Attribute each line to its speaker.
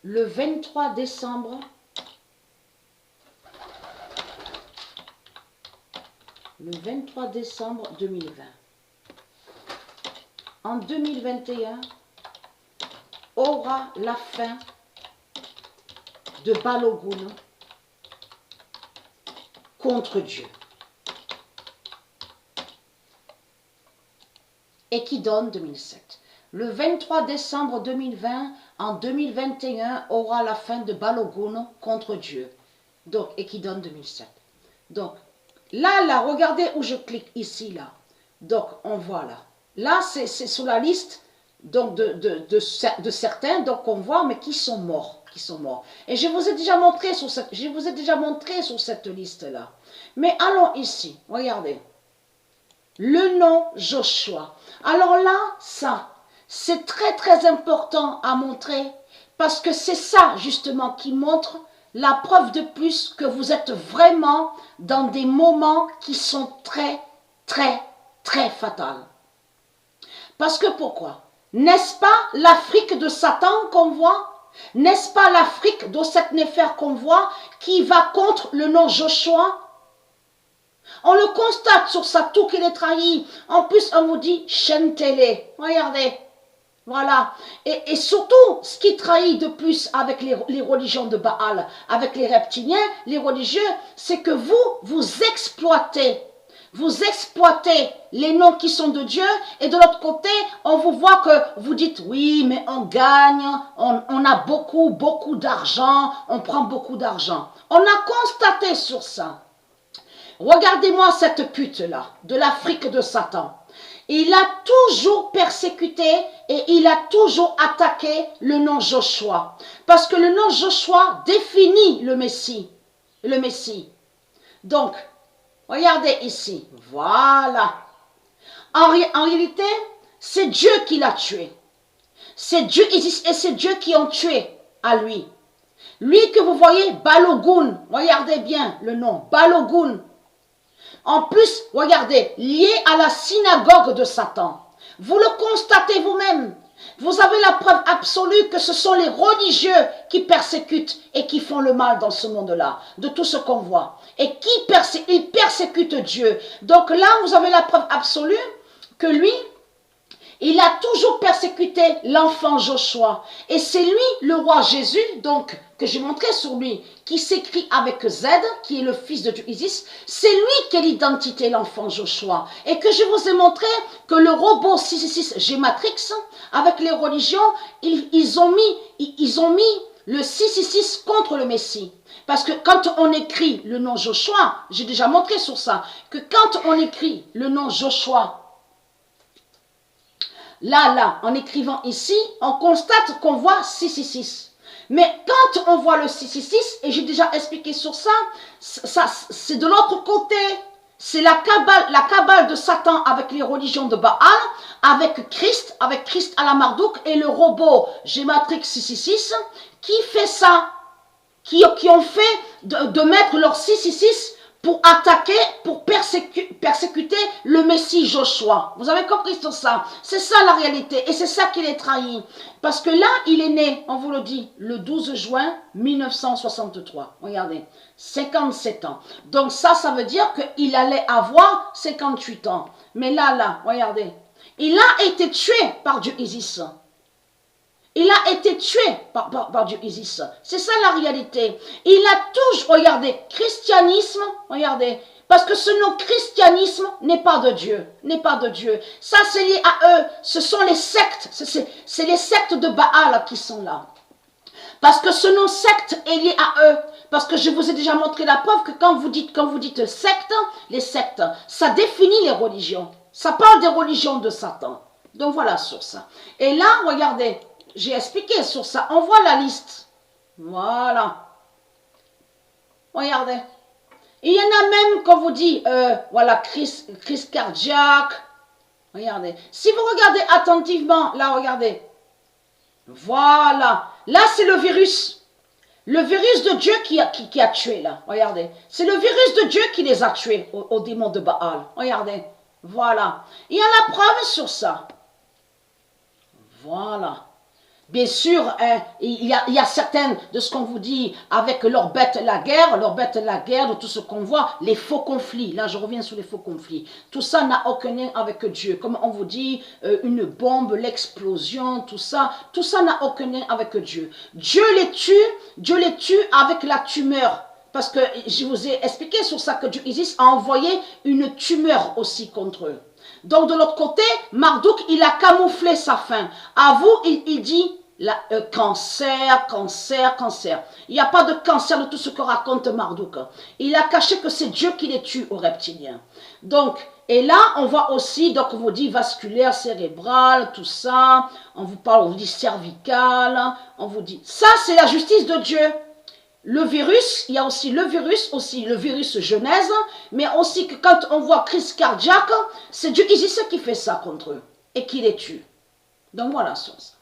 Speaker 1: le 23 décembre 2020. En 2021 aura la fin de Balogun contre Dieu. Et qui donne 2007. Le 23 décembre 2020, en 2021, aura la fin de Balogun contre Dieu. Donc, et qui donne 2007. Donc, là, regardez où je clique ici, là. Donc, on voit là. Là, c'est sur la liste donc de certains, donc on voit, mais qui sont morts. Et je vous ai déjà montré sur cette liste-là. Mais allons ici, regardez. Le nom Joshua. Alors là, ça, c'est très très important à montrer parce que c'est ça justement qui montre la preuve de plus que vous êtes vraiment dans des moments qui sont très très très fatals. Parce que pourquoi? N'est-ce pas l'Afrique de Satan qu'on voit? N'est-ce pas l'Afrique d'Osset-Néfer qu'on voit qui va contre le nom Joshua? On le constate sur sa tour qu'il est trahi. En plus, on vous dit chaîne télé. Regardez. Voilà. Et surtout, ce qui trahit de plus avec les religions de Baal, avec les reptiliens, les religieux, c'est que vous exploitez. Vous exploitez les noms qui sont de Dieu et de l'autre côté, on vous voit que vous dites oui, mais on gagne, on a beaucoup d'argent, on prend beaucoup d'argent. On a constaté sur ça. Regardez-moi cette pute-là, de l'Afrique de Satan. Il a toujours persécuté et il a toujours attaqué le nom Joshua. Parce que le nom Joshua définit le Messie. Le Messie. Donc, regardez ici. Voilà. En réalité, c'est Dieu qui l'a tué. C'est Dieu et c'est Dieu qui ont tué à lui. Lui que vous voyez, Balogun. Regardez bien le nom, Balogun. En plus, regardez, lié à la synagogue de Satan. Vous le constatez vous-même. Vous avez la preuve absolue que ce sont les religieux qui persécutent et qui font le mal dans ce monde-là, de tout ce qu'on voit. Et ils persécutent Dieu. Donc là, vous avez la preuve absolue que lui, il a toujours persécuté l'enfant Joshua. Et c'est lui, le roi Jésus, donc, que j'ai montré sur lui, qui s'écrit avec Z, qui est le fils de Dieu Isis. C'est lui qui est l'identité, l'enfant Joshua. Et que je vous ai montré que le robot 666 Gématrix, avec les religions, ils ont mis le 666 contre le Messie. Parce que quand on écrit le nom Joshua, j'ai déjà montré sur ça, que quand on écrit le nom Joshua, là, en écrivant ici, on constate qu'on voit 666. Mais quand on voit le 666, et j'ai déjà expliqué sur ça, c'est de l'autre côté. C'est la cabale de Satan avec les religions de Baal, avec Christ à la Marduk, et le robot Gématrix 666, qui fait ça, qui ont fait de mettre leur 666 pour attaquer, pour persécuter le Messie Joshua. Vous avez compris sur ça? C'est ça la réalité. Et c'est ça qu'il est trahi. Parce que là, il est né, on vous le dit, le 12 juin 1963. Regardez, 57 ans. Donc ça veut dire qu'il allait avoir 58 ans. Mais là, regardez. Il a été tué par Dieu Isis. Il a été tué par Dieu Isis. C'est ça la réalité. Il a toujours, regardez, christianisme, regardez, parce que ce nom christianisme n'est pas de Dieu, Ça, c'est lié à eux. Ce sont les sectes, c'est les sectes de Baal qui sont là. Parce que ce nom secte est lié à eux. Parce que je vous ai déjà montré la preuve que quand vous dites secte, les sectes, ça définit les religions. Ça parle des religions de Satan. Donc voilà sur ça. Et là, regardez, j'ai expliqué sur ça. On voit la liste. Voilà. Regardez. Il y en a même, qu'on vous dit, voilà, crise cardiaque. Regardez. Si vous regardez attentivement, là, regardez. Voilà. Là, c'est le virus. Le virus de Dieu qui a tué, là. Regardez. C'est le virus de Dieu qui les a tués, aux démons de Baal. Regardez. Voilà. Il y a la preuve sur ça. Voilà. Bien sûr, il y a certaines de ce qu'on vous dit avec leur bête la guerre, de tout ce qu'on voit, les faux conflits. Là, je reviens sur les faux conflits. Tout ça n'a aucun lien avec Dieu. Comme on vous dit, une bombe, l'explosion, tout ça n'a aucun lien avec Dieu. Dieu les tue avec la tumeur. Parce que je vous ai expliqué sur ça que Dieu Isis a envoyé une tumeur aussi contre eux. Donc de l'autre côté, Marduk, il a camouflé sa faim. À vous, il dit cancer, cancer, cancer. Il n'y a pas de cancer de tout ce que raconte Marduk. Il a caché que c'est Dieu qui les tue aux reptiliens. Donc, et là, on voit aussi, donc on vous dit vasculaire, cérébral, tout ça. On vous dit cervical. On vous dit, ça c'est la justice de Dieu. Le virus, il y a aussi le virus Genèse, mais aussi que quand on voit crise cardiaque, c'est Dieu Isis qui fait ça contre eux et qui les tue. Donc voilà, source.